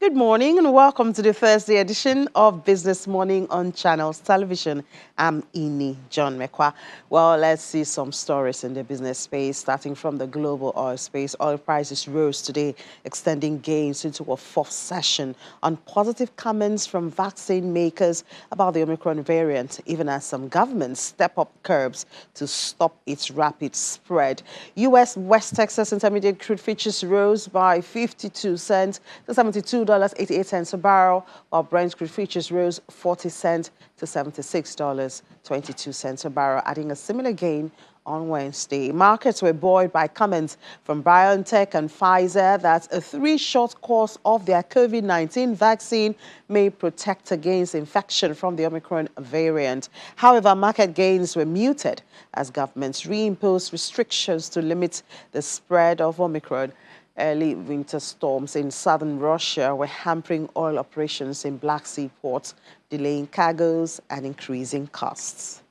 Good morning and welcome to the Thursday edition of Business Morning on Channels Television. I'm Ini John Mekwa. Well, let's see some stories in the business space. Starting from the global oil space, oil prices rose today, extending gains into a fourth session on positive comments from vaccine makers about the Omicron variant, even as some governments step up curbs to stop its rapid spread. U.S. West Texas Intermediate crude futures rose by 52 cents to $72.88 a barrel, while Brent crude futures rose 40 cents to $76.22 a barrel, adding a similar gain on Wednesday. Markets were buoyed by comments from BioNTech and Pfizer that a 3-shot course of their COVID-19 vaccine may protect against infection from the Omicron variant. However, market gains were muted as governments reimposed restrictions to limit the spread of Omicron. Early winter storms in southern Russia were hampering oil operations in Black Sea ports, delaying cargoes and increasing costs.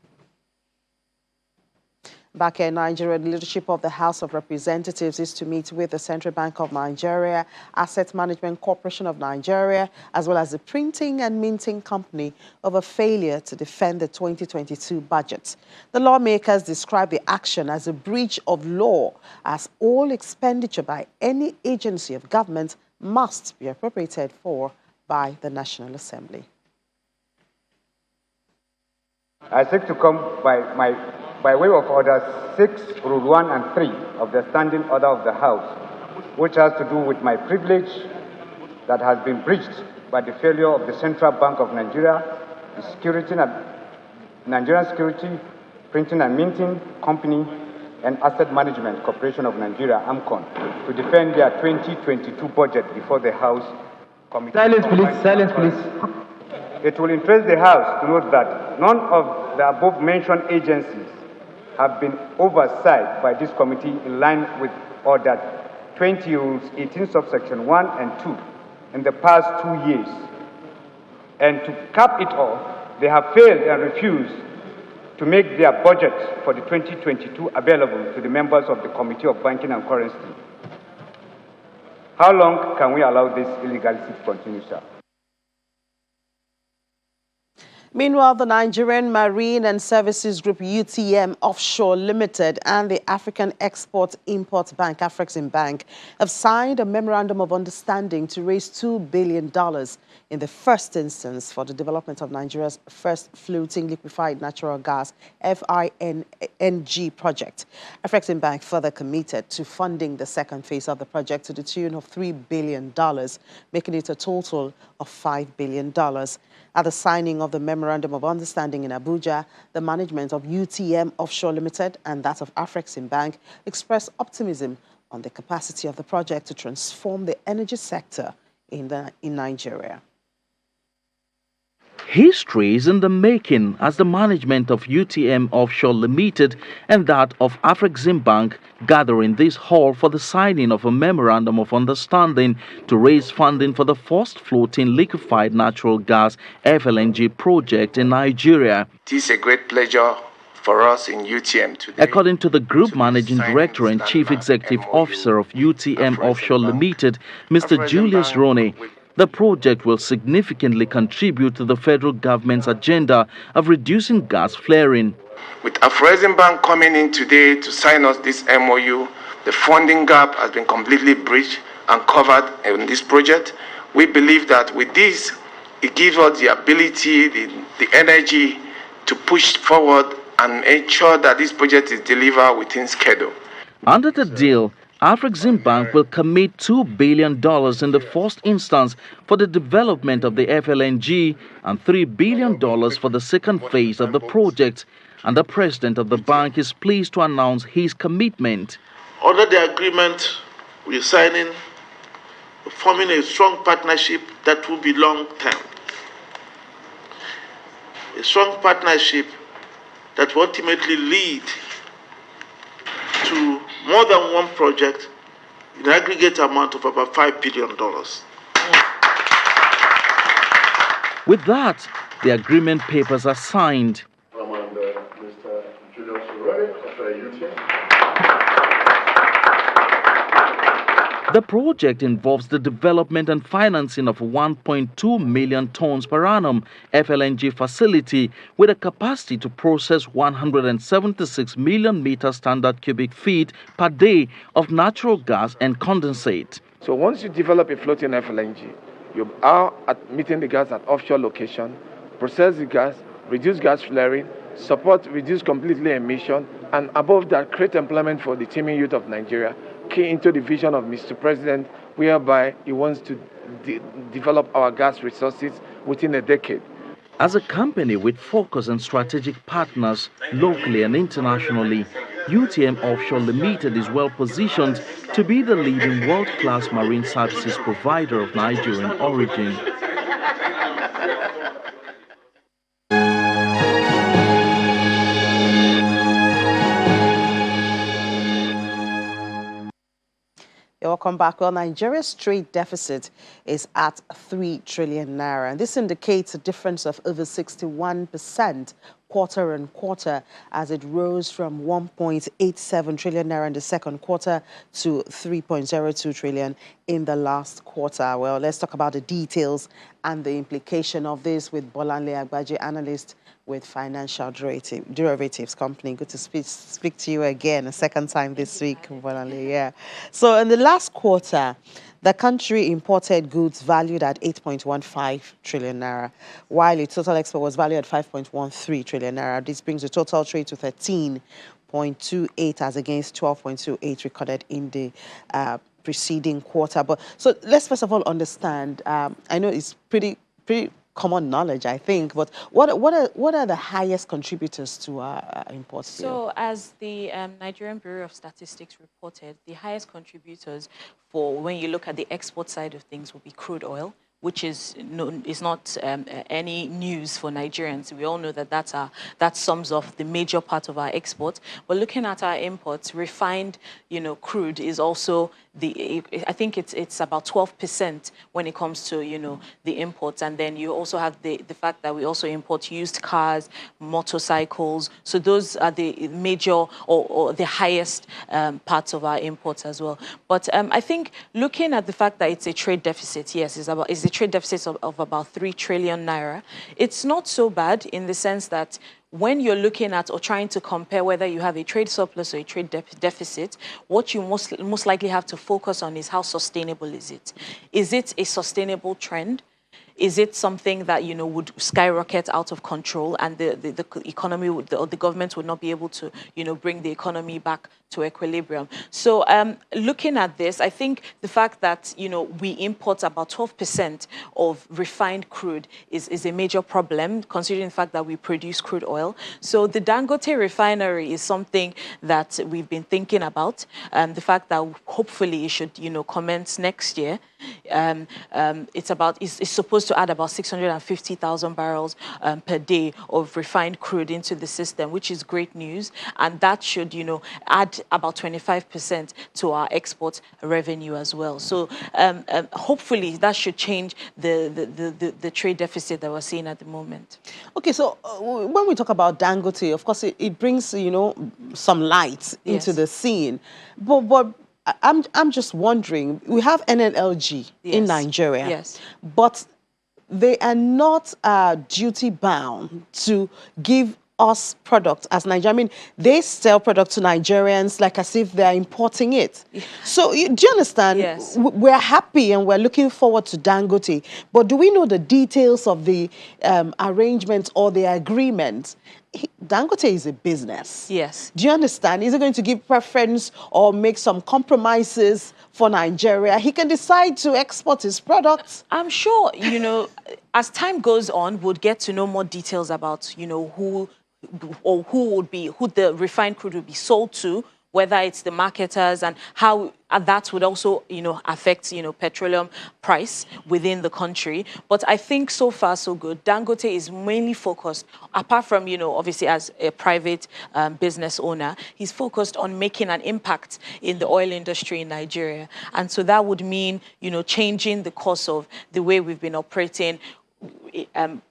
Back in Nigeria, the leadership of the House of Representatives is to meet with the Central Bank of Nigeria, Asset Management Corporation of Nigeria, as well as the Printing and Minting Company over failure to defend the 2022 budget. The lawmakers describe the action as a breach of law, as all expenditure by any agency of government must be appropriated for by the National Assembly. I seek to come by way of Order 6, Rule 1 and 3 of the Standing Order of the House, which has to do with my privilege that has been breached by the failure of the Central Bank of Nigeria, the Nigerian Security, Printing and Minting Company, and Asset Management Corporation of Nigeria, AMCON, to defend their 2022 budget before the House Committee. Silence, please. It will interest the House to note that none of the above-mentioned agencies have been oversight by this committee in line with Order 20 Rules 18 subsection 1 and 2 in the past 2 years. And to cap it all, they have failed and refused to make their budget for the 2022 available to the members of the Committee of Banking and Currency. How long can we allow this illegality to continue, sir? Meanwhile, the Nigerian Marine and Services Group UTM Offshore Limited and the African Export-Import Bank, Afreximbank, have signed a memorandum of understanding to raise $2 billion in the first instance for the development of Nigeria's first floating liquefied natural gas FING project. Afreximbank further committed to funding the second phase of the project to the tune of $3 billion, making it a total of $5 billion. At the signing of the Memorandum of Understanding in Abuja, the management of UTM Offshore Limited and that of Afreximbank expressed optimism on the capacity of the project to transform the energy sector in Nigeria. History is in the making as the management of UTM Offshore Limited and that of Afreximbank gather in this hall for the signing of a memorandum of understanding to raise funding for the first floating liquefied natural gas FLNG project in Nigeria. It is a great pleasure for us in UTM today. According to the Group Managing Director and Chief Executive Officer of UTM Offshore Limited, Mr. Julius Roney, the project will significantly contribute to the federal government's agenda of reducing gas flaring. With Afreximbank coming in today to sign us this MOU, the funding gap has been completely bridged and covered in this project. We believe that with this, it gives us the ability, the energy to push forward and ensure that this project is delivered within schedule. Under the deal, Afreximbank will commit $2 billion in the first instance for the development of the FLNG and $3 billion for the second phase of the project. And the president of the bank is pleased to announce his commitment. Under the agreement we're signing, we're forming a strong partnership that will be long-term. A strong partnership that will ultimately lead to more than one project in an aggregate amount of about $5 billion. With that, the agreement papers are signed. I'm under Mr. Julius Roney of UTM. The project involves the development and financing of a 1.2 million tons per annum FLNG facility with a capacity to process 176 million meter standard cubic feet per day of natural gas and condensate. So once you develop a floating FLNG, you are meeting the gas at offshore location, process the gas, reduce gas flaring, support reduce completely emission, and above that, create employment for the teeming youth of Nigeria, key into the vision of Mr. President, whereby he wants to develop our gas resources within a decade. As a company with focus on strategic partners locally and internationally, UTM Offshore Limited is well positioned to be the leading world-class marine services provider of Nigerian origin. Welcome back. Well, Nigeria's trade deficit is at 3 trillion naira. And this indicates a difference of over 61% quarter on quarter as it rose from 1.87 trillion naira in the second quarter to 3.02 trillion in the last quarter. Well, let's talk about the details and the implication of this with Bolanle Agbaje, analyst with Financial Derivatives Company. Good to speak to you again, a second time this week, Bolanle. Yeah. So in the last quarter, the country imported goods valued at 8.15 trillion naira, while its total export was valued at 5.13 trillion naira. This brings the total trade to 13.28 as against 12.28 recorded in the preceding quarter. But so let's first of all understand. I know it's pretty common knowledge, I think, but what are the highest contributors to our imports? So, as the Nigerian Bureau of Statistics reported, the highest contributors for when you look at the export side of things will be crude oil, which is not any news for Nigerians. We all know that that sums up the major part of our exports. But looking at our imports, refined, crude is also I think it's about 12% when it comes to, the imports. And then you also have the fact that we also import used cars, motorcycles. So those are the major or the highest parts of our imports as well. But I think looking at the fact that it's a trade deficit, yes, it's a trade deficit of about 3 trillion naira. It's not so bad in the sense that when you're looking at or trying to compare whether you have a trade surplus or a trade deficit, what you most likely have to focus on is how sustainable is it? Is it a sustainable trend? Is it something that, would skyrocket out of control and the economy or the government would not be able to, bring the economy back to equilibrium? So looking at this, I think the fact that, we import about 12% of refined crude is a major problem, considering the fact that we produce crude oil. So the Dangote refinery is something that we've been thinking about. The fact that hopefully it should, commence next year. It's supposed to add about 650,000 barrels per day of refined crude into the system, which is great news. And that should, add about 25% to our export revenue as well. So hopefully that should change the trade deficit that we're seeing at the moment. Okay, so when we talk about Dangote, of course, it brings, some light into the scene. But I'm just wondering, we have NNLG in Nigeria, but they are not duty bound to give us products as Nigeria. I mean, they sell products to Nigerians like as if they're importing it. So do you understand? Yes. We're happy and we're looking forward to Dangote, but do we know the details of the arrangements or the agreement? Dangote is a business. Yes. Do you understand? Is he going to give preference or make some compromises for Nigeria? He can decide to export his products. I'm sure, as time goes on, we'll get to know more details about, who the refined crude would be sold to, whether it's the marketers and how that would also, affect, petroleum price within the country. But I think so far so good. Dangote is mainly focused, apart from, obviously as a private business owner, he's focused on making an impact in the oil industry in Nigeria. And so that would mean, changing the course of the way we've been operating,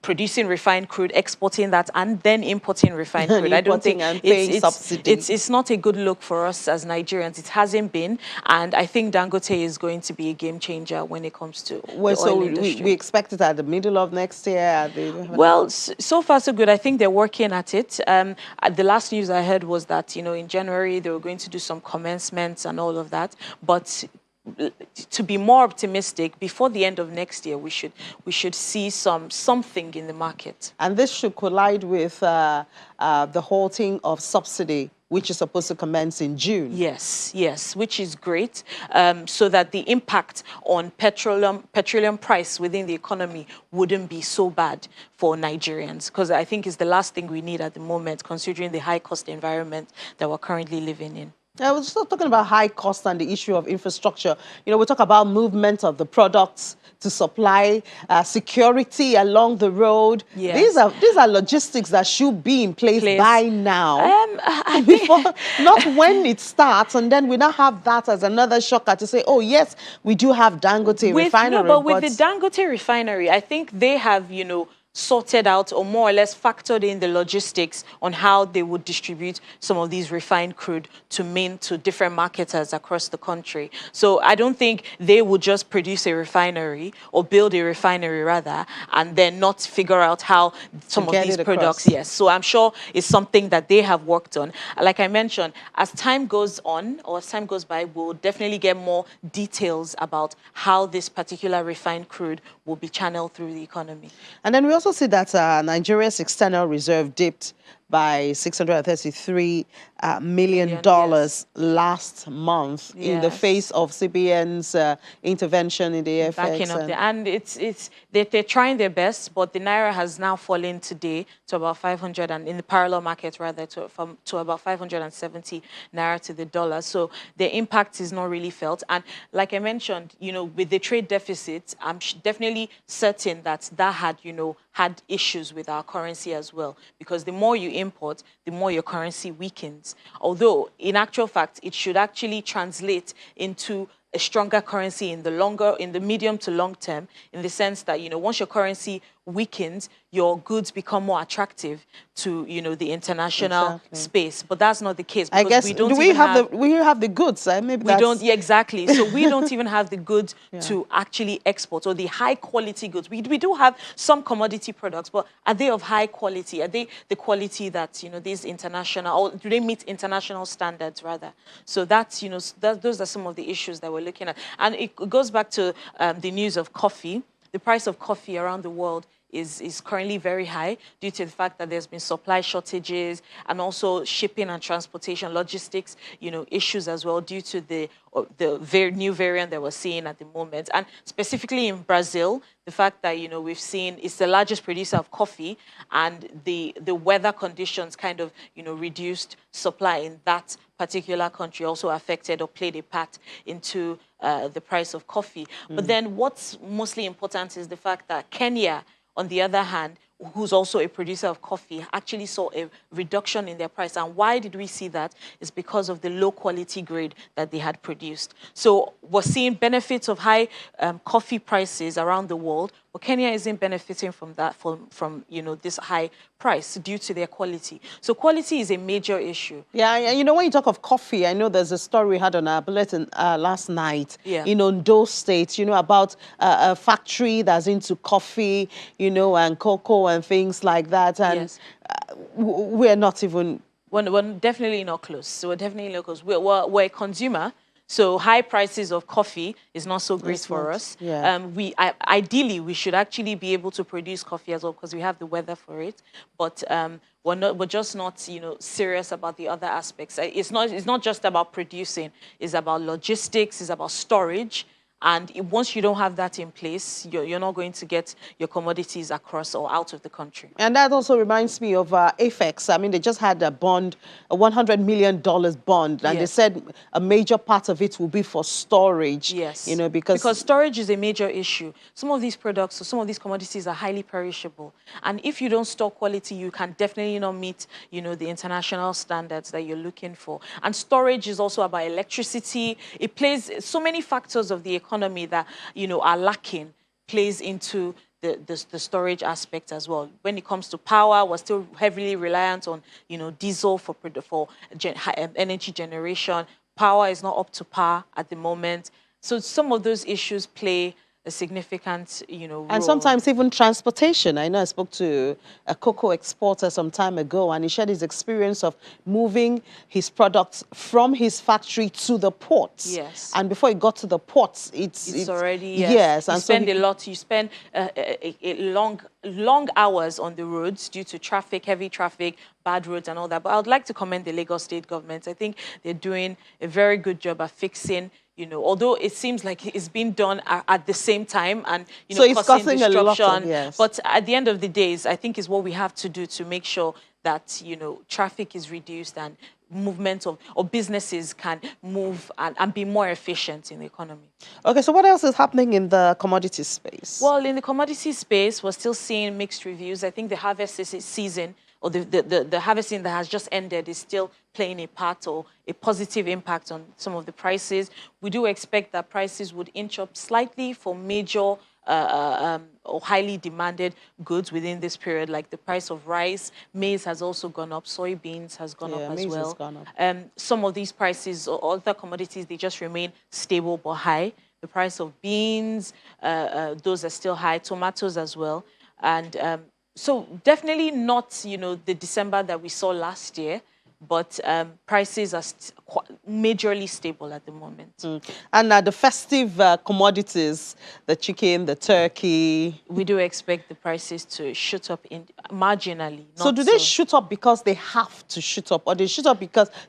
producing refined crude, exporting that, and then importing refined crude. I don't think and paying subsidy. It's not a good look for us as Nigerians. It hasn't been, and I think Dangote is going to be a game changer when it comes to the oil industry. We expect it at the middle of next year. Well, so far so good. I think they're working at it. The last news I heard was that in January they were going to do some commencements and all of that, but to be more optimistic, before the end of next year, we should see something in the market. And this should collide with the halting of subsidy, which is supposed to commence in June. Yes, which is great, so that the impact on petroleum price within the economy wouldn't be so bad for Nigerians, because I think it's the last thing we need at the moment, considering the high cost environment that we're currently living in. I was still talking about high cost and the issue of infrastructure. We talk about movement of the products to supply, security along the road. Yes. These are logistics that should be in place by now. Not when it starts, and then we now have that as another shocker to say, oh yes, we do have Dangote refinery. No, but with the Dangote refinery, I think they have, sorted out or more or less factored in the logistics on how they would distribute some of these refined crude to different marketers across the country. So I don't think they would just produce a refinery or build a refinery rather, and then not figure out how some of these products, yes. So I'm sure it's something that they have worked on. Like I mentioned, as time goes on or as time goes by, we'll definitely get more details about how this particular refined crude will be channeled through the economy. And then we also see that Nigeria's external reserve dipped by $633 million last month in the face of CBN's intervention in the FX. And they're trying their best, but the Naira has now fallen today to about 500, and in the parallel market rather to about 570 Naira to the dollar. So the impact is not really felt. And like I mentioned, with the trade deficit, I'm definitely certain that had, had issues with our currency as well, because the more you import, the more your currency weakens. Although, in actual fact, it should actually translate into a stronger currency in the medium to long term, in the sense that, once your currency weakens, your goods become more attractive to, the international space. But that's not the case. I guess, we have the goods? Maybe we don't, exactly. So we don't even have the goods to actually export, or the high quality goods. We do have some commodity products, but are they of high quality? Are they the quality that, these international, or do they meet international standards rather? So that's, those are some of the issues that we're looking at. And it goes back to the news of coffee. The price of coffee around the world is currently very high due to the fact that there's been supply shortages and also shipping and transportation logistics, issues as well, due to the very new variant that we're seeing at the moment. And specifically in Brazil, the fact that, we've seen it's the largest producer of coffee, and the weather conditions kind of, reduced supply in that particular country, also affected or played a part into the price of coffee. But then what's mostly important is the fact that Kenya, on the other hand, who's also a producer of coffee, actually saw a reduction in their price. And why did we see that? It's because of the low quality grade that they had produced. So we're seeing benefits of high coffee prices around the world, but Kenya isn't benefiting from that, from this high price due to their quality. So quality is a major issue. Yeah, when you talk of coffee, I know there's a story we had on our bulletin last night in Ondo State, about a factory that's into coffee, and cocoa and things like that. And we're not even... We're definitely not close. So we're definitely not close. We're a consumer. So high prices of coffee is not so great for us. Yeah. Ideally, we should actually be able to produce coffee as well, because we have the weather for it. But we're just not, serious about the other aspects. It's not just about producing. It's about logistics. It's about storage. And once you don't have that in place, you're not going to get your commodities across or out of the country. And that also reminds me of AFEX. I mean, they just had a bond, a $100 million bond, and they said a major part of it will be for storage. Yes. Because storage is a major issue. Some of these products or some of these commodities are highly perishable. And if you don't store quality, you can definitely not meet, the international standards that you're looking for. And storage is also about electricity. It plays so many factors of the economy that, are lacking, plays into the storage aspect as well. When it comes to power, we're still heavily reliant on, diesel for energy generation. Power is not up to par at the moment. So some of those issues play a significant, role. And sometimes even transportation. I know I spoke to a cocoa exporter some time ago, and he shared his experience of moving his products from his factory to the ports. Yes. And before it got to the ports, it's already, yes. You And spend so a lot. You spend long hours on the roads due to traffic, heavy traffic, bad roads and all that. But I would like to commend the Lagos State government. I think they're doing a very good job at fixing, although it seems like it's being done at the same time and, so it's causing a lot disruption. of, yes. But at the end of the day, I think is what we have to do to make sure that, traffic is reduced and movement of or businesses can move and be more efficient in the economy. Okay, so what else is happening in the commodities space? Well, in the commodity space, we're still seeing mixed reviews. I think the harvest season or the harvesting that has just ended is still playing a part or a positive impact on some of the prices. We do expect that prices would inch up slightly for major or highly demanded goods within this period, like the price of rice. Maize has also gone up. Soybeans has gone up as well. Has gone up. Some of these prices or other commodities, they just remain stable but high. The price of beans, those are still high. Tomatoes as well. And so definitely not, the December that we saw last year, but prices are majorly stable at the moment. And the festive commodities, the chicken, the turkey. We do expect the prices to shoot up marginally. So do they shoot up because they have to shoot up, or they shoot up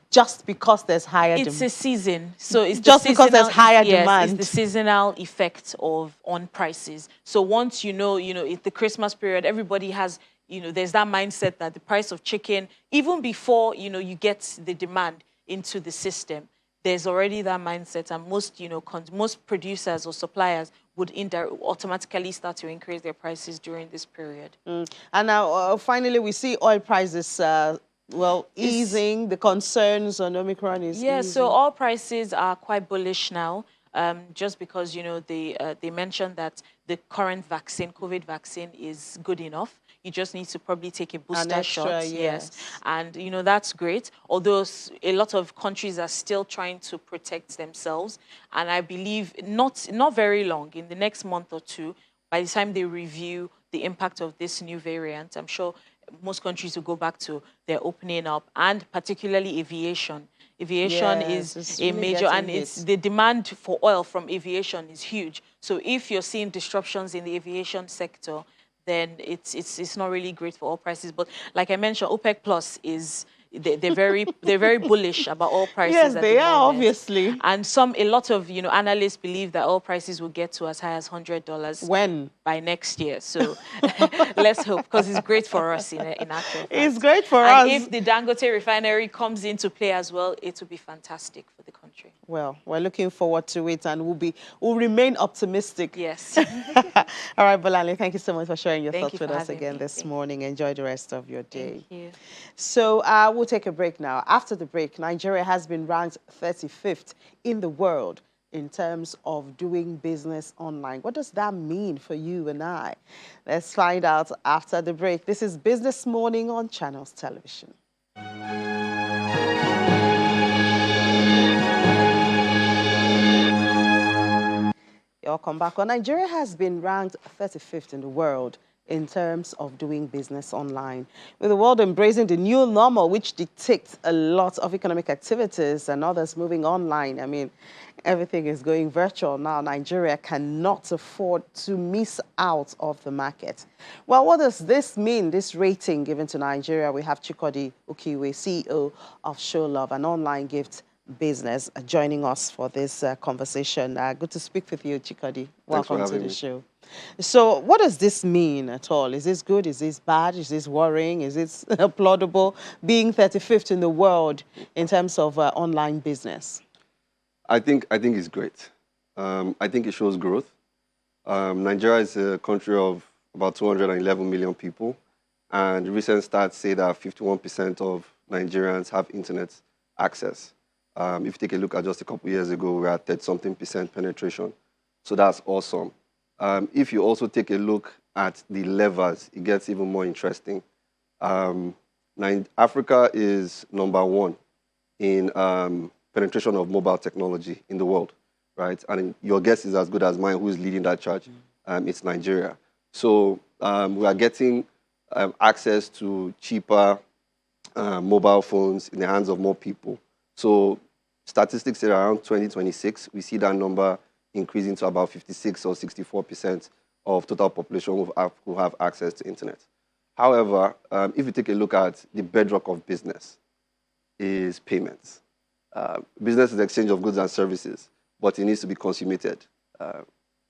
just because there's higher demand? It's a season. So it's just because there's higher demand. It's the seasonal effect on prices. So once it's the Christmas period, everybody has, there's that mindset that the price of chicken, even before, you get the demand into the system, there's already that mindset. And most, most producers or suppliers would automatically start to increase their prices during this period. And now, finally, we see oil prices, easing. The concerns on Omicron is easing. So oil prices are quite bullish now. Just because, they mentioned that the current vaccine, COVID vaccine, is good enough. You just need to probably take a booster shot. Yes. And, that's great. Although a lot of countries are still trying to protect themselves. And I believe not very long, in the next month or two, by the time they review the impact of this new variant, I'm sure most countries will go back to their opening up, and particularly aviation. Aviation is a major, and the demand for oil from aviation is huge. So if you're seeing disruptions in the aviation sector, then it's not really great for oil prices. But like I mentioned, OPEC Plus they're very bullish about oil prices. Yes, they are, obviously. And a lot of analysts believe that oil prices will get to as high as $100 when by next year. So let's hope, because it's great for us in actual fact. It's great for us. And if the Dangote refinery comes into play as well, it will be fantastic for the country. Well, we're looking forward to it, and we'll remain optimistic. Yes. All right, Bolani, thank you so much for sharing your thoughts with us again this morning. Enjoy the rest of your day. Thank you. So we'll take a break now. After the break, Nigeria has been ranked 35th in the world in terms of doing business online. What does that mean for you and I? Let's find out after the break. This is Business Morning on Channels Television. Welcome back. Well, Nigeria has been ranked 35th in the world in terms of doing business online, with the world embracing the new normal, which dictates a lot of economic activities and others moving online. I mean, everything is going virtual now. Nigeria cannot afford to miss out of the market. Well, what does this mean, this rating given to Nigeria? We have Chikodi Ukiwe, CEO of Show Love, an online gift business, joining us for this conversation. Good to speak with you, Chikodi. Welcome to the show. So what does this mean at all? Is this good? Is this bad? Is this worrying? Is this applaudable, being 35th in the world in terms of online business? I think it's great. I think it shows growth. Nigeria is a country of about 211 million people, and recent stats say that 51% of Nigerians have internet access. If you take a look at just a couple of years ago, we were at 30-something% penetration. So that's awesome. If you also take a look at the levers, it gets even more interesting. Africa is #1 in penetration of mobile technology in the world, right? And your guess is as good as mine. Who is leading that charge? It's Nigeria. So we are getting access to cheaper mobile phones in the hands of more people. So statistics say around 2026, we see that number increasing to about 56 or 64% of total population who have access to internet. However, if you take a look at the bedrock of business, is payments. Business is the exchange of goods and services, but it needs to be consummated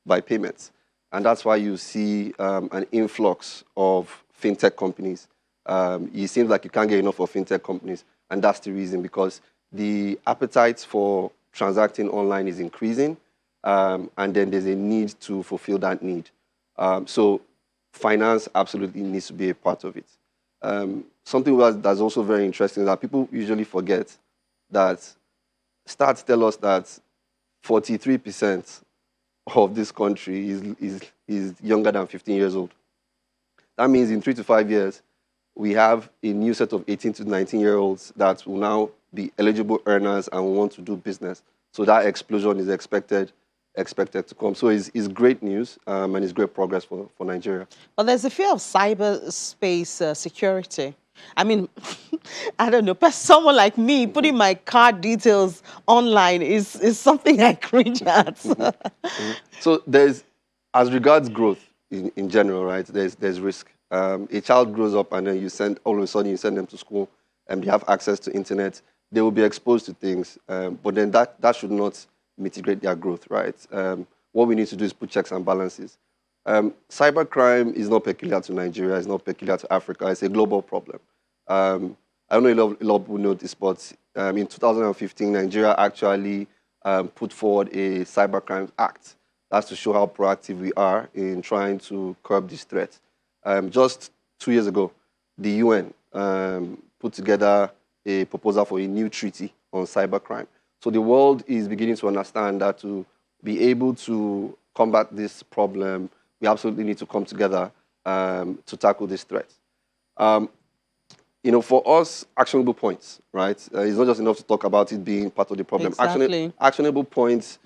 by payments. And that's why you see an influx of fintech companies. It seems like you can't get enough of fintech companies, and that's the reason, because the appetite for transacting online is increasing, and then there's a need to fulfill that need. So finance absolutely needs to be a part of it. Something that's also very interesting is that people usually forget that stats tell us that 43% of this country is younger than 15 years old. That means in 3 to 5 years, we have a new set of 18 to 19-year-olds that will now be eligible earners and will want to do business. So that explosion is expected to come. So it's great news, and it's great progress for Nigeria. Well, there's a fear of cyberspace security. I mean, I don't know, but someone like me putting my card details online is something I cringe at. So there's, as regards growth in general, right, there's risk. A child grows up and then all of a sudden you send them to school and they have access to internet. They will be exposed to things, but then that should not mitigate their growth, right? What we need to do is put checks and balances. Cybercrime is not peculiar to Nigeria, it's not peculiar to Africa, it's a global problem. I don't know if a lot of people know this, but in 2015, Nigeria actually put forward a cybercrime act. That's to show how proactive we are in trying to curb this threat. Just 2 years ago, the UN put together a proposal for a new treaty on cybercrime. So the world is beginning to understand that to be able to combat this problem, we absolutely need to come together to tackle this threat. For us, actionable points, right? It's not just enough to talk about it being part of the problem. Exactly. Actionable points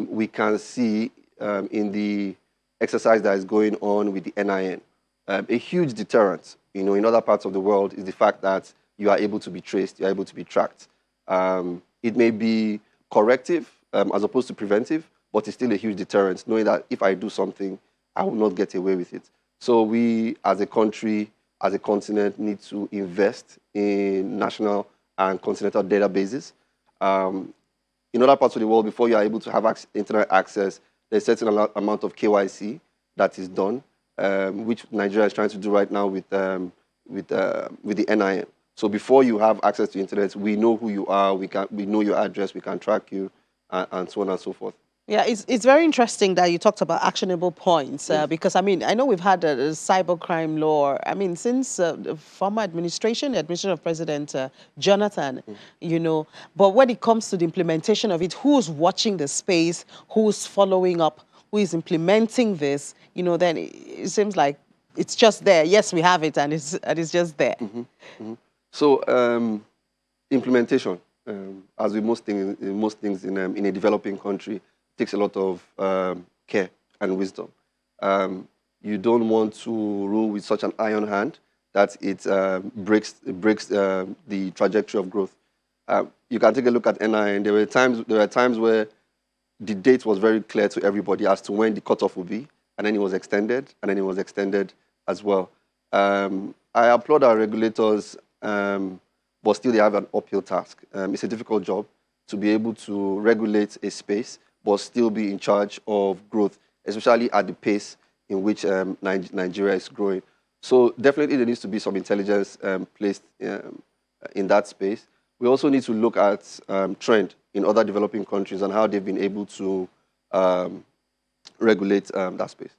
we can see in the exercise that is going on with the NIN. A huge deterrent, in other parts of the world is the fact that you are able to be traced, you are able to be tracked. It may be corrective as opposed to preventive, but it's still a huge deterrent, knowing that if I do something, I will not get away with it. So we, as a country, as a continent, need to invest in national and continental databases. In other parts of the world, before you are able to have internet access, there's a certain amount of KYC that is done, which Nigeria is trying to do right now with the NIN. So before you have access to internet, we know who you are, we know your address, we can track you, and so on and so forth. Yeah, it's very interesting that you talked about actionable points, because, I know we've had a cybercrime law, since the former administration, the administration of President Jonathan, but when it comes to the implementation of it, who's watching the space, who's following up, who is implementing this, then it seems like it's just there. Yes, we have it, and it's just there. So implementation, as with most things in a developing country, takes a lot of care and wisdom. You don't want to rule with such an iron hand that it breaks the trajectory of growth. You can take a look at NIN. There were times where the date was very clear to everybody as to when the cutoff would be, and then it was extended, and then it was extended as well. I applaud our regulators, but still they have an uphill task. It's a difficult job to be able to regulate a space, but still be in charge of growth, especially at the pace in which Nigeria is growing. So definitely there needs to be some intelligence placed in that space. We also need to look at trend in other developing countries and how they've been able to regulate that space.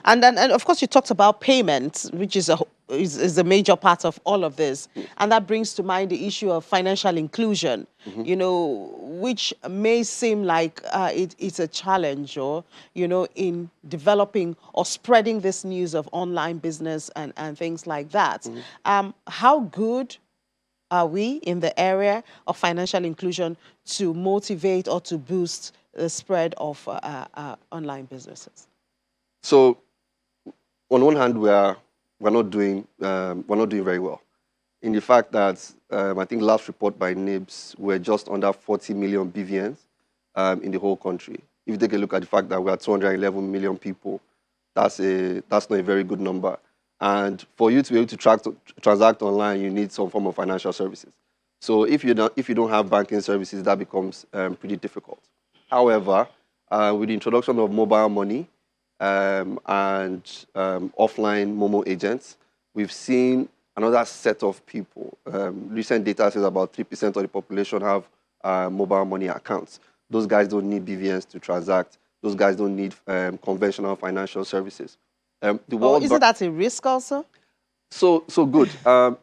And of course, you talked about payments, which is is a major part of all of this. And that brings to mind the issue of financial inclusion, you know, which may seem like it's a challenge, or, you know, in developing or spreading this news of online business and things like that. How good are we in the area of financial inclusion to motivate or to boost the spread of online businesses? So, on one hand, we're not doing very well. In the fact that I think last report by NIBS, we're just under 40 million BVNs in the whole country. If you take a look at the fact that we're 211 million people, that's not a very good number. And for you to be able to transact online, you need some form of financial services. So if you don't have banking services, that becomes pretty difficult. However, with the introduction of mobile money and offline Momo agents, we've seen another set of people. Recent data says about 3% of the population have mobile money accounts. Those guys don't need BVNs to transact. Those guys don't need conventional financial services. Isn't that a risk also? So good.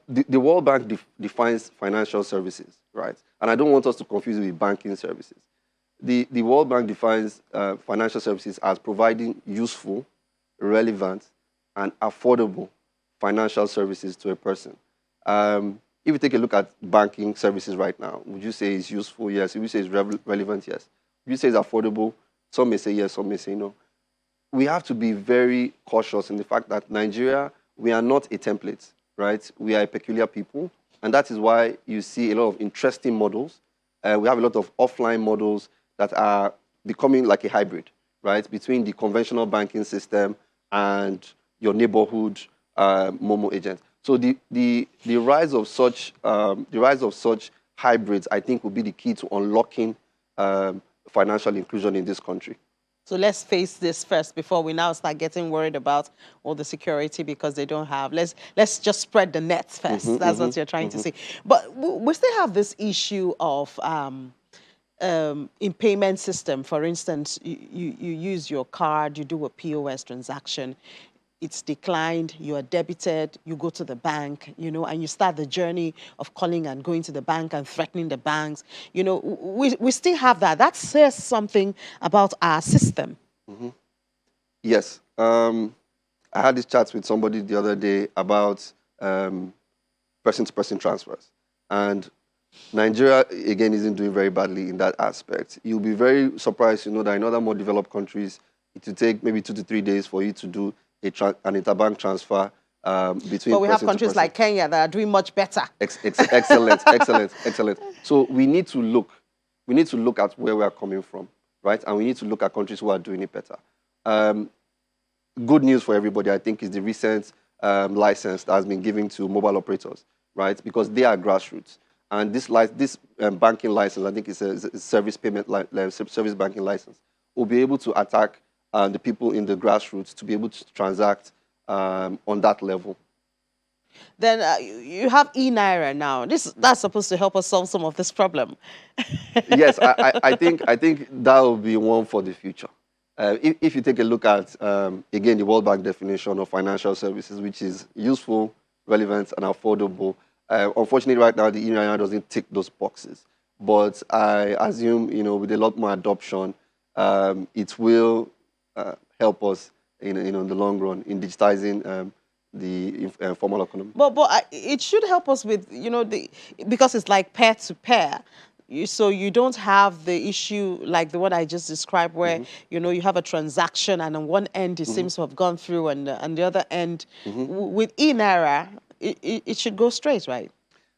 The World Bank defines financial services, right? And I don't want us to confuse it with banking services. The World Bank defines financial services as providing useful, relevant, and affordable financial services to a person. If you take a look at banking services right now, would you say it's useful? Yes. Would you say it's relevant? Yes. Would you say it's affordable? Some may say yes, some may say no. We have to be very cautious in the fact that Nigeria, we are not a template, right? We are a peculiar people, and that is why you see a lot of interesting models. We have a lot of offline models that are becoming like a hybrid, right, between the conventional banking system and your neighborhood Momo agent. So the rise of such hybrids, I think, will be the key to unlocking financial inclusion in this country. So let's face this first before we now start getting worried about all the security because they don't have. Let's just spread the nets first. That's what you're trying to say. But we still have this issue of in payment system. For instance, you use your card, you do a POS transaction. It's declined, you are debited, you go to the bank, you know, and you start the journey of calling and going to the bank and threatening the banks. You know, we still have that. That says something about our system. Yes. I had this chat with somebody the other day about person-to-person transfers. And Nigeria, again, isn't doing very badly in that aspect. You'll be very surprised to know that in other more developed countries, it will take maybe 2 to 3 days for you to do an interbank transfer between. But we have countries like Kenya that are doing much better. Excellent, excellent, excellent. So we need to look at where we are coming from, right? And we need to look at countries who are doing it better. Good news for everybody, I think, is the recent license that has been given to mobile operators, right? Because they are grassroots. And this banking license, I think it's a service banking license, will be able to attack the people in the grassroots to be able to transact on that level. Then you have e-Naira now. That's supposed to help us solve some of this problem. Yes, I think that will be one for the future. If you take a look at, again, the World Bank definition of financial services, which is useful, relevant, and affordable, unfortunately, right now, the e-Naira doesn't tick those boxes. But I assume, you know, with a lot more adoption, it will help us in the long run in digitizing the formal economy. But it should help us with, you know, because it's like peer to peer. So you don't have the issue like the one I just described where, you know, you have a transaction and on one end it seems to have gone through and the other end, with e-Naira, it should go straight, right?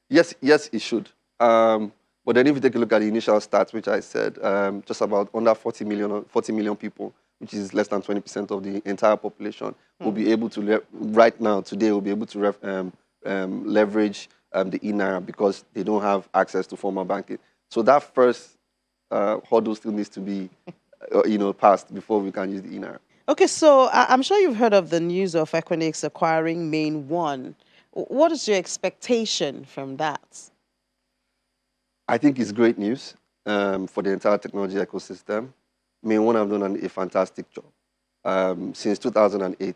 Yes, it should. But then if you take a look at the initial stats, which I said, just about under 40 million people, which is less than 20% of the entire population, will be able to, right now, today, will be able to leverage the e-Naira because they don't have access to formal banking. So that first hurdle still needs to be, passed before we can use the e-Naira. Okay, so I'm sure you've heard of the news of Equinix acquiring Main One. What is your expectation from that? I think it's great news for the entire technology ecosystem. Main One have done a fantastic job. Since 2008,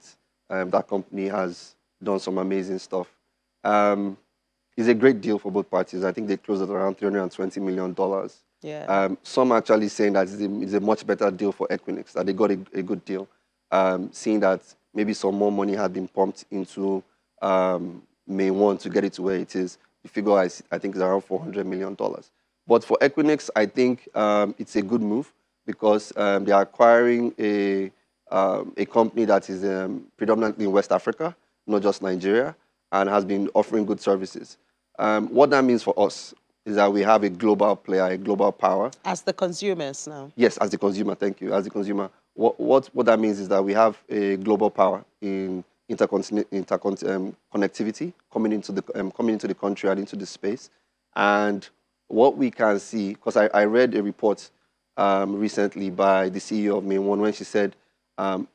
that company has done some amazing stuff. It's a great deal for both parties. I think they closed at around $320 million. Yeah. Some actually saying that it's a much better deal for Equinix, that they got a good deal, seeing that maybe some more money had been pumped into May 1 to get it to where it is. The figure I think is around $400 million. But for Equinix, I think it's a good move because they are acquiring a company that is predominantly in West Africa, not just Nigeria, and has been offering good services. What that means for us is that we have a global player, a global power. As the consumers now. Yes, as the consumer, thank you. As the consumer. What that means is that we have a global power in connectivity coming into the country and into the space. And what we can see, because I read a report recently by the CEO of Main One when she said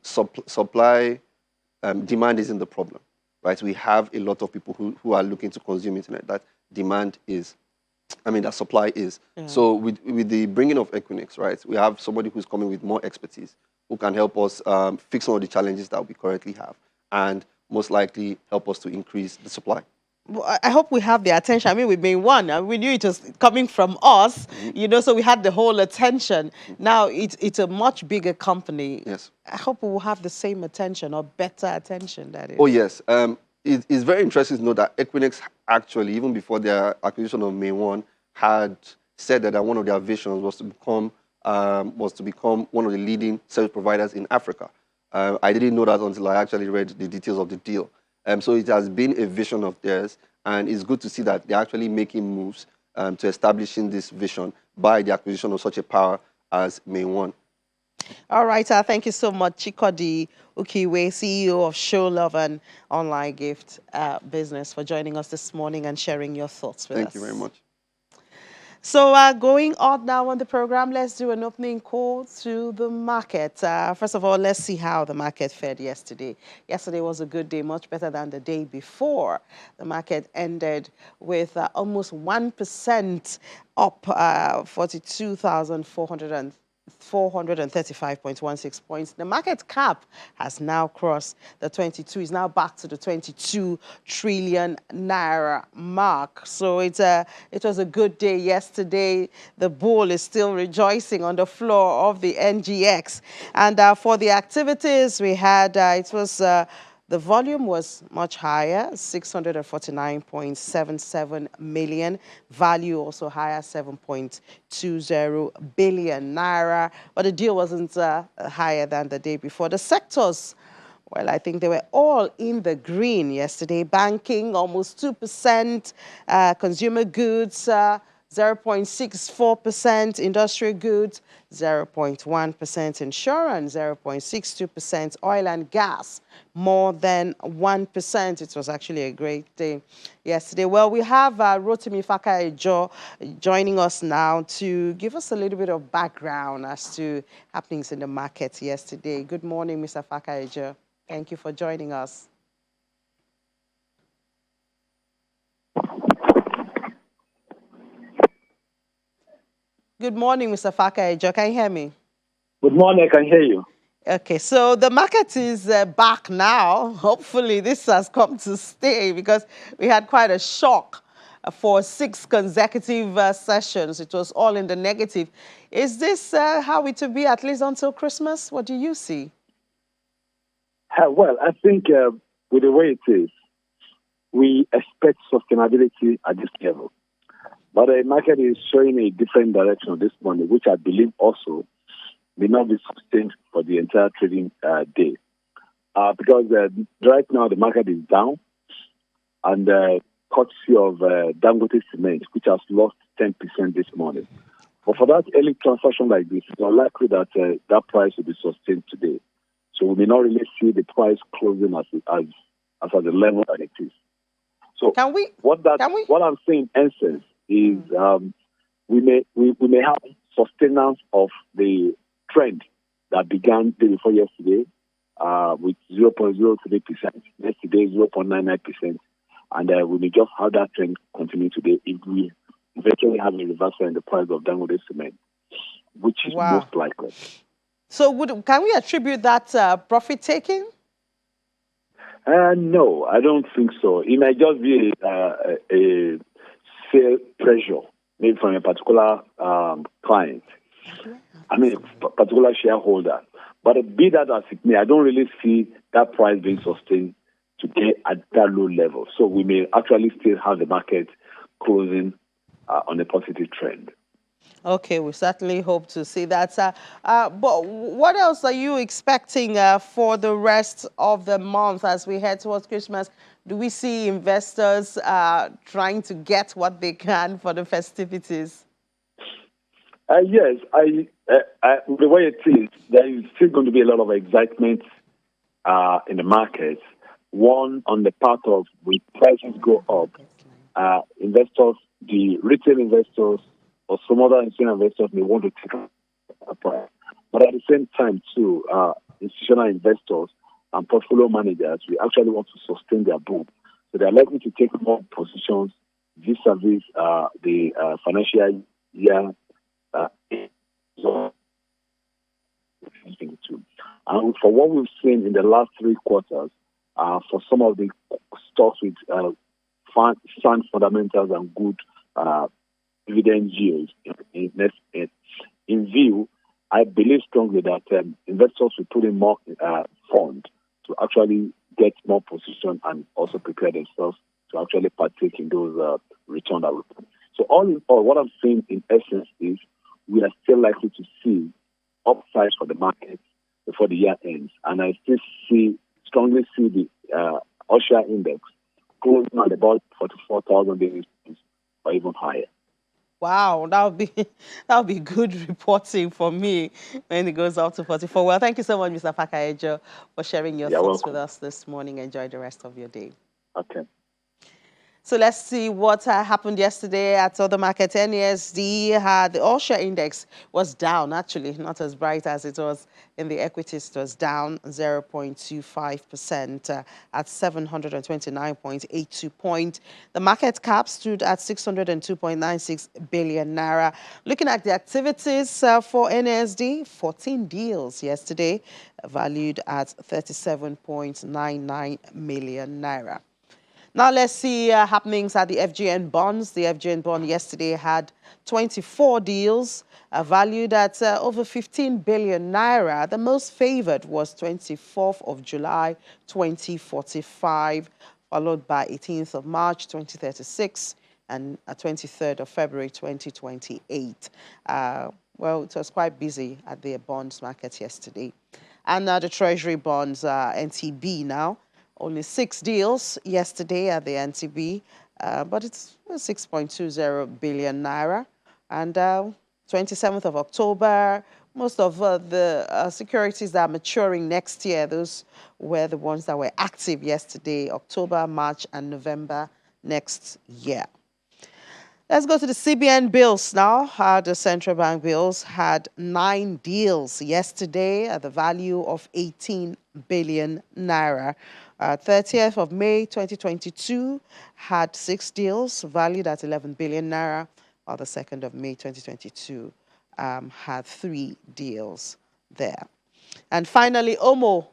supply demand isn't the problem, right? We have a lot of people who are looking to consume internet. That demand is, that supply is. Yeah. So with the bringing of Equinix, right, we have somebody who's coming with more expertise who can help us fix some of the challenges that we currently have and most likely help us to increase the supply. Well, I hope we have the attention. We've been one. We knew it was coming from us, so we had the whole attention. Now it's a much bigger company. Yes. I hope we will have the same attention or better attention, that is. Oh, yes. It's very interesting to know that Equinix actually, even before their acquisition of May 1, had said that one of their visions was to become one of the leading service providers in Africa. I didn't know that until I actually read the details of the deal. So it has been a vision of theirs, and it's good to see that they're actually making moves to establishing this vision by the acquisition of such a power as May 1. All right, thank you so much, Chikodi Ukiwe, CEO of Show Love and Online Gift Business, for joining us this morning and sharing your thoughts with us. Thank you very much. So going on now on the program, let's do an opening call to the market. First of all, let's see how the market fared yesterday. Yesterday was a good day, much better than the day before. The market ended with almost 1% up, 42,435.16 points. The market cap has now crossed the 22, is now back to the 22 trillion naira mark. So it was a good day yesterday. The bull is still rejoicing on the floor of the NGX. And for the activities we had, the volume was much higher, 649.77 million. Value also higher, 7.20 billion naira. But the deal wasn't higher than the day before. The sectors, well, I think they were all in the green yesterday. Banking, almost 2%. Consumer goods, 0.64%, industrial goods, 0.1%, insurance, 0.62%, oil and gas, more than 1%. It was actually a great day yesterday. Well, we have Rotimi Fakaejo joining us now to give us a little bit of background as to happenings in the market yesterday. Good morning, Mr. Fakaejo. Thank you for joining us. Good morning, Mr. Fakaejo. Can you hear me? Good morning. I can hear you. Okay, so the market is back now. Hopefully this has come to stay because we had quite a shock for 6 consecutive sessions. It was all in the negative. Is this how it will be at least until Christmas? What do you see? Well, I think with the way it is, we expect sustainability at this level. But the market is showing a different direction this morning, which I believe also may not be sustained for the entire trading day. Because right now the market is down, and courtesy of Dangote Cement, which has lost 10% this morning. But for that early transaction like this, it's unlikely that that price will be sustained today. So we may not really see the price closing as at the level that it is. So what I'm saying in essence is we may have sustenance of the trend that began day before yesterday with 0.03%, yesterday 0.99%, and we may just have that trend continue today if we eventually have a reversal in the price of Dangote Cement, which is most likely. So can we attribute that profit taking? No, I don't think so. It might just be a sale pressure, maybe from a particular client. I mean, a particular shareholder. But be that as it may, I don't really see that price being sustained today at that low level. So we may actually still have the market closing on a positive trend. Okay, we certainly hope to see that. But what else are you expecting for the rest of the month as we head towards Christmas? Do we see investors trying to get what they can for the festivities? Yes, the way it is, there is still going to be a lot of excitement in the market. One, on the part of when prices go up, investors, the retail investors, or some other institutional investors may want to take a price. But at the same time, too, institutional investors and portfolio managers, we actually want to sustain their book. So they are likely to take more positions vis-a-vis the financial year. And for what we've seen in the last 3 quarters, for some of the stocks with sound fundamentals and good dividend yields in view, I believe strongly that investors will put in more funds to actually get more position and also prepare themselves to actually partake in those return. So all in all, what I'm saying in essence is we are still likely to see upside for the market before the year ends. And I still strongly see the Osha index closing at about 44,000 basis points or even higher. Wow, that would be good reporting for me when it goes up to 44. Well, thank you so much, Mr. Fakayejo, for sharing your thoughts with us this morning. Enjoy the rest of your day. Okay. So let's see what happened yesterday at other markets. NESD the all-share index was down, actually, not as bright as it was in the equities. It was down 0.25% at 729.82 points. The market cap stood at 602.96 billion naira. Looking at the activities for NESD, 14 deals yesterday, valued at 37.99 million naira. Now let's see happenings at the FGN bonds. The FGN bond yesterday had 24 deals valued at over 15 billion naira. The most favored was 24th of July 2045, followed by 18th of March 2036 and 23rd of February 2028. Well, it was quite busy at the bonds market yesterday. And the Treasury bonds, NTB now. Only 6 deals yesterday at the NTB, but it's 6.20 billion naira. And 27th of October, most of the securities that are maturing next year, those were the ones that were active yesterday, October, March, and November next year. Let's go to the CBN bills now. The central bank bills had 9 deals yesterday at the value of 18 billion naira. 30th of May 2022 had 6 deals valued at 11 billion naira, while the 2nd of May 2022 had 3 deals there. And finally, OMO,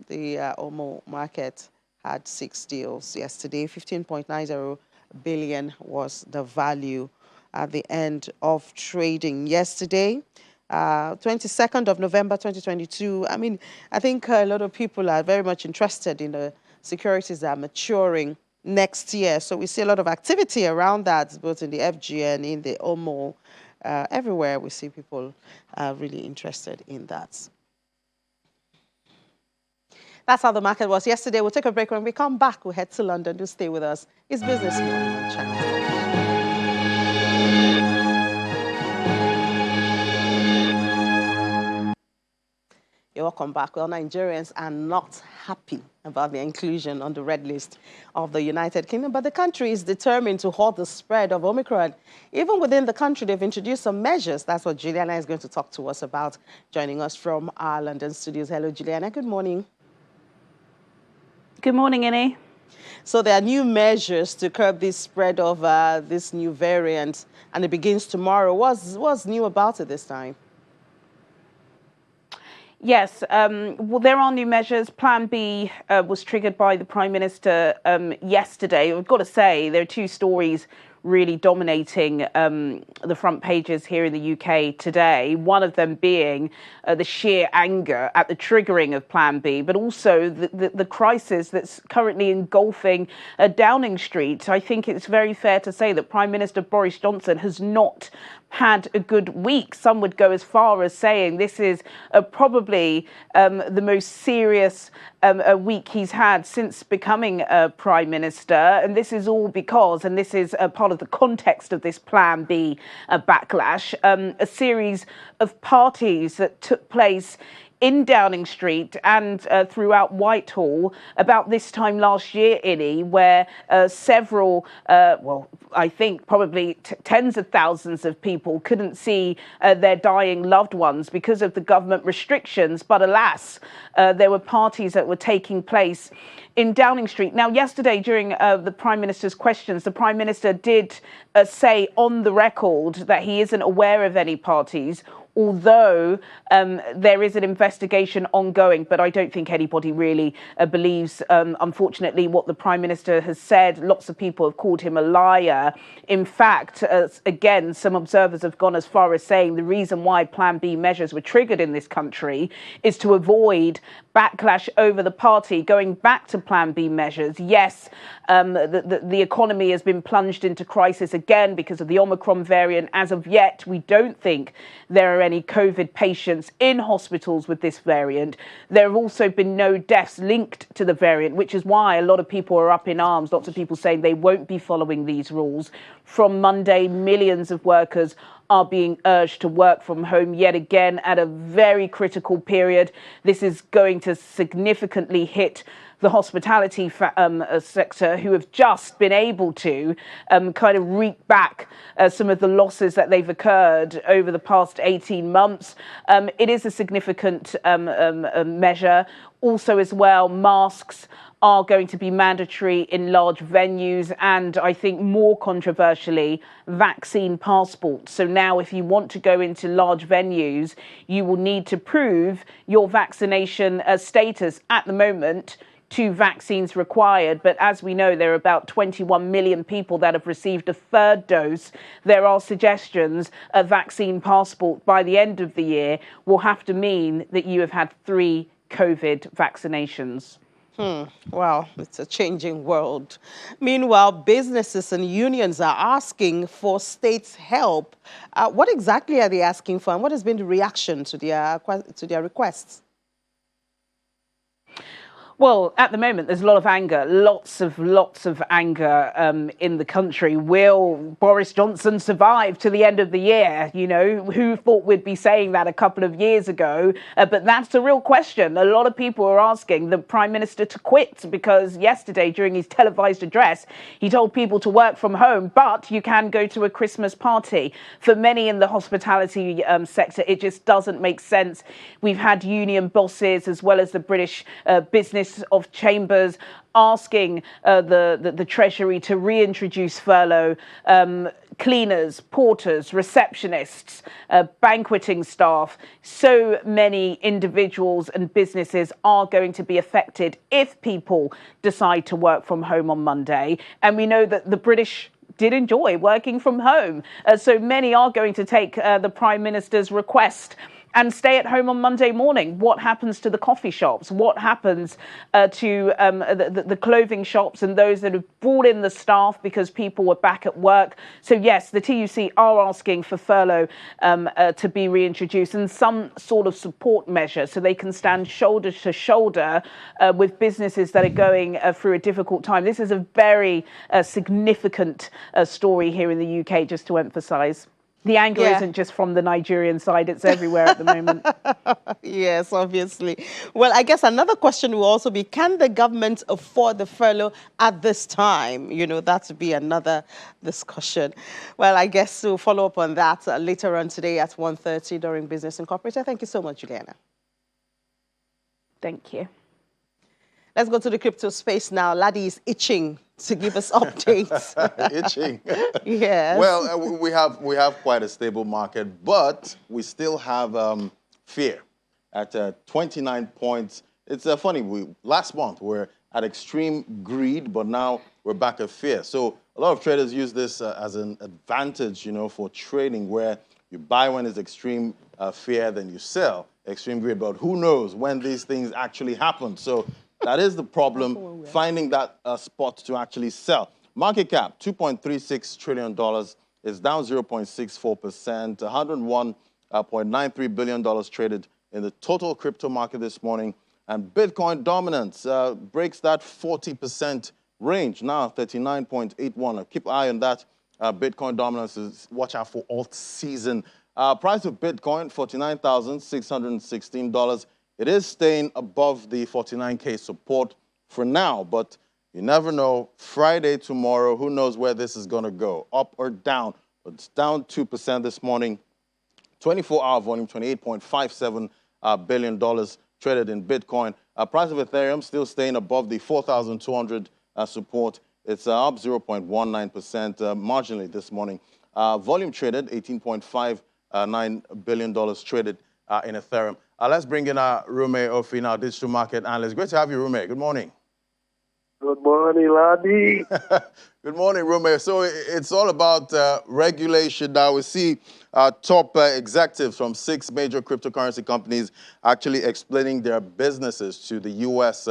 the OMO market had 6 deals yesterday. 15.90 billion was the value at the end of trading yesterday. 22nd of November 2022. I mean, I think a lot of people are very much interested in the securities that are maturing next year. So we see a lot of activity around that, both in the FGN, in the OMO, everywhere we see people really interested in that. That's how the market was yesterday. We'll take a break. When we come back, we'll head to London. Do stay with us. It's Business Morning on Channel. You're welcome back. Well, Nigerians are not happy about the inclusion on the red list of the United Kingdom, but the country is determined to halt the spread of Omicron. Even within the country, they've introduced some measures. That's what Juliana is going to talk to us about, joining us from our London studios. Hello, Juliana. Good morning. Good morning, Innie. So there are new measures to curb the spread of this new variant, and it begins tomorrow. What's new about it this time? Yes, well, there are new measures. Plan B was triggered by the Prime Minister yesterday. I've got to say, there are two stories really dominating the front pages here in the UK today. One of them being the sheer anger at the triggering of Plan B, but also the crisis that's currently engulfing Downing Street. I think it's very fair to say that Prime Minister Boris Johnson has not had a good week. Some would go as far as saying this is probably the most serious week he's had since becoming Prime Minister. And this is all because, and this is part of the context of this Plan B backlash, a series of parties that took place in Downing Street and throughout Whitehall about this time last year, Innie, where several, I think probably tens of thousands of people couldn't see their dying loved ones because of the government restrictions. But alas, there were parties that were taking place in Downing Street. Now, yesterday during the Prime Minister's questions, the Prime Minister did say on the record that he isn't aware of any parties, although there is an investigation ongoing. But I don't think anybody really believes, unfortunately, what the Prime Minister has said. Lots of people have called him a liar. In fact, again, some observers have gone as far as saying the reason why Plan B measures were triggered in this country is to avoid backlash over the party. Going back to Plan B measures, yes, the economy has been plunged into crisis again because of the Omicron variant. As of yet, we don't think there are any COVID patients in hospitals with this variant. There have also been no deaths linked to the variant, which is why a lot of people are up in arms. Lots of people saying they won't be following these rules. From Monday, millions of workers are being urged to work from home yet again at a very critical period. This is going to significantly hit the hospitality sector, who have just been able to kind of reap back some of the losses that they've occurred over the past 18 months. It is a significant measure. Also as well, masks are going to be mandatory in large venues, and I think more controversially, vaccine passports. So now if you want to go into large venues, you will need to prove your vaccination status. At the moment, 2 vaccines required, but as we know, there are about 21 million people that have received a 3rd dose. There are suggestions a vaccine passport by the end of the year will have to mean that you have had 3 COVID vaccinations. Well, it's a changing world. Meanwhile, businesses and unions are asking for states' help. What exactly are they asking for, and what has been the reaction to their requests? Well, at the moment, there's a lot of anger, lots of anger in the country. Will Boris Johnson survive to the end of the year? You know, who thought we'd be saying that a couple of years ago? But that's the real question. A lot of people are asking the Prime Minister to quit because yesterday, during his televised address, he told people to work from home, but you can go to a Christmas party. For many in the hospitality sector, it just doesn't make sense. We've had union bosses as well as the British Business of Chambers asking the Treasury to reintroduce furlough. Cleaners, porters, receptionists, banqueting staff, so many individuals and businesses are going to be affected if people decide to work from home on Monday. And we know that the British did enjoy working from home. So many are going to take the Prime Minister's request and stay at home on Monday morning. What happens to the coffee shops? What happens to the clothing shops and those that have brought in the staff because people were back at work? So yes, the TUC are asking for furlough to be reintroduced and some sort of support measure so they can stand shoulder to shoulder with businesses that are going through a difficult time. This is a very significant story here in the UK, just to emphasise. The anger isn't just from the Nigerian side, it's everywhere at the moment. Yes, obviously. Well, I guess another question will also be, can the government afford the furlough at this time? You know, that would be another discussion. Well, I guess we'll follow up on that later on today at 1:30 during Business Incorporated. Thank you so much, Juliana. Thank you. Let's go to the crypto space now. Laddie is itching to give us updates. Itching. Yes. Well, we have quite a stable market, but we still have fear. at 29 points. It's funny, last month we're at extreme greed, but now we're back at fear. So a lot of traders use this as an advantage, you know, for trading, where you buy when it's extreme fear, then you sell extreme greed. But who knows when these things actually happen? So that is the problem, finding that spot to actually sell. Market cap, $2.36 trillion, is down 0.64%, $101.93 billion traded in the total crypto market this morning. And Bitcoin dominance breaks that 40% range, now 39.81. Keep an eye on that. Bitcoin dominance watch out for alt season. Price of Bitcoin, $49,616. It is staying above the 49K support for now, but you never know. Friday, tomorrow, who knows where this is going to go, up or down. But it's down 2% this morning. 24-hour volume, $28.57 billion traded in Bitcoin. Price of Ethereum still staying above the 4,200 support. It's up 0.19% marginally this morning. Volume traded, $18.59 billion traded in Ethereum. Let's bring in Rume Ofi, our digital market analyst. Great to have you, Rume. Good morning. Good morning, Ladi. Good morning, Rume. So it's all about regulation now. We see top executives from 6 major cryptocurrency companies actually explaining their businesses to the U.S.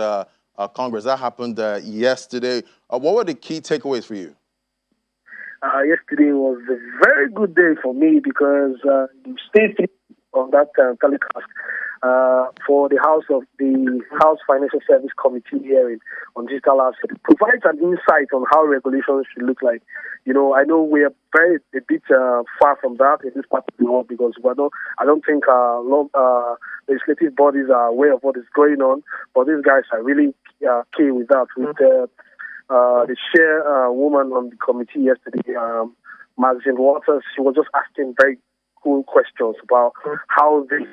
Congress. That happened yesterday. What were the key takeaways for you? Yesterday was a very good day for me because you stayed on that telecast for the House Financial Service Committee hearing on digital assets. It provides an insight on how regulations should look like. You know, I know we are a bit far from that in this part of the world because I don't think legislative bodies are aware of what is going on, but these guys are really key with that. With the chairwoman on the committee yesterday, Maxine Waters, she was just asking very cool questions about how this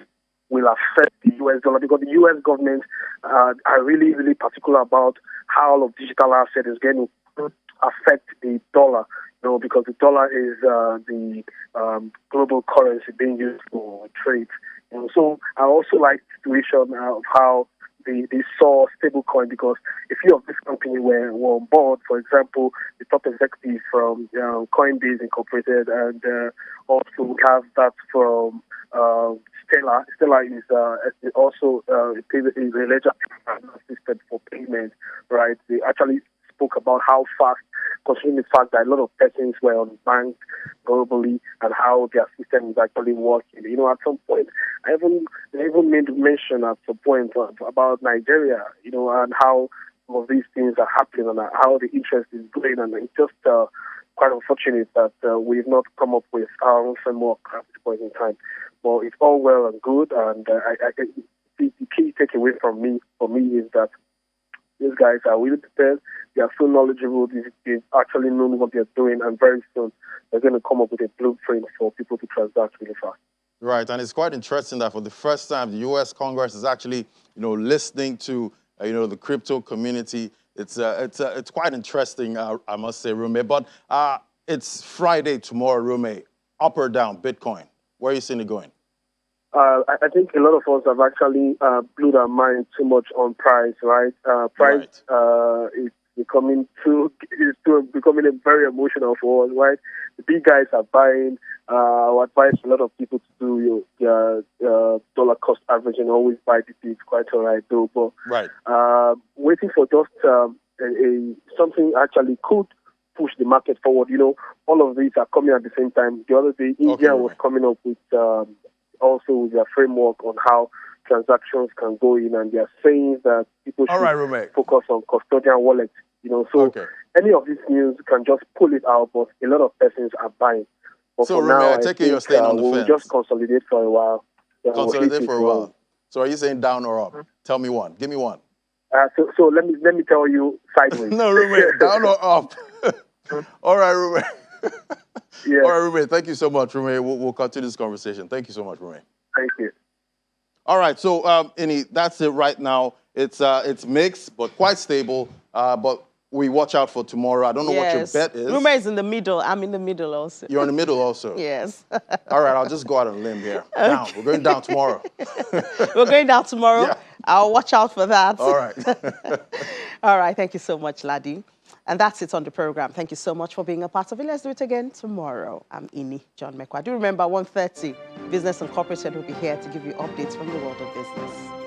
will affect the U.S. dollar, because the U.S. government are really, really particular about how all of digital asset is going to affect the dollar, you know, because the dollar is the global currency being used for trade. You know, so I also like the situation of how they saw stablecoin, because a few of this company were on board. For example, the top executive from Coinbase Incorporated, and also we have that from Stellar. Stellar is also a ledger system for payment, right? They actually spoke about how fast, considering the fact that a lot of persons were unbanked globally and how their system is actually working. You know, at some point, I even made mention at some point about Nigeria, you know, and how some of these things are happening and how the interest is going. And it's just quite unfortunate that we've not come up with our own framework at this point in time. But it's all well and good, and the key takeaway for me is that these guys are really prepared. They are so knowledgeable. They actually know what they're doing, and very soon they're going to come up with a blueprint for people to transact really fast. Right, and it's quite interesting that for the first time, the U.S. Congress is actually, you know, listening to, the crypto community. It's quite interesting, I must say, Rume. But it's Friday tomorrow, Rume. Up or down, Bitcoin? Where are you seeing it going? I think a lot of us have actually blew their mind too much on price, right? Price is becoming becoming a very emotional for us, right? The big guys are buying. I advise a lot of people to do your dollar cost averaging. Always buy the dips, quite all right, though. But waiting for just something actually could push the market forward. You know, all of these are coming at the same time. The other day, India was coming up with also with their framework on how transactions can go in, and they are saying that people should focus on custodian wallets. You know, so any of these news can just pull it out, but a lot of persons are buying. But so, for Rume, now, I take it you're staying on the fence. We'll just consolidate for a while. Consolidate for a while. So are you saying down or up? Tell me one. Give me one. So let me tell you sideways. No, Rume, down or up? All right, Rume. Yeah. All right, Rume, thank you so much, Rume. We'll continue this conversation. Thank you so much, Rume. Thank you. All right, so Ini, that's it right now. It's mixed, but quite stable. But we watch out for tomorrow. I don't know what your bet is. Rumor is in the middle. I'm in the middle also. You're in the middle also? Yes. All right, I'll just go out on a limb here. Okay. Down. We're going down tomorrow. We're going down tomorrow? Yeah. I'll watch out for that. All right. All right. Thank you so much, Ladi. And that's it on the program. Thank you so much for being a part of it. Let's do it again tomorrow. I'm Ini John Mekwa. Do remember, 1:30, Business Incorporated will be here to give you updates from the world of business.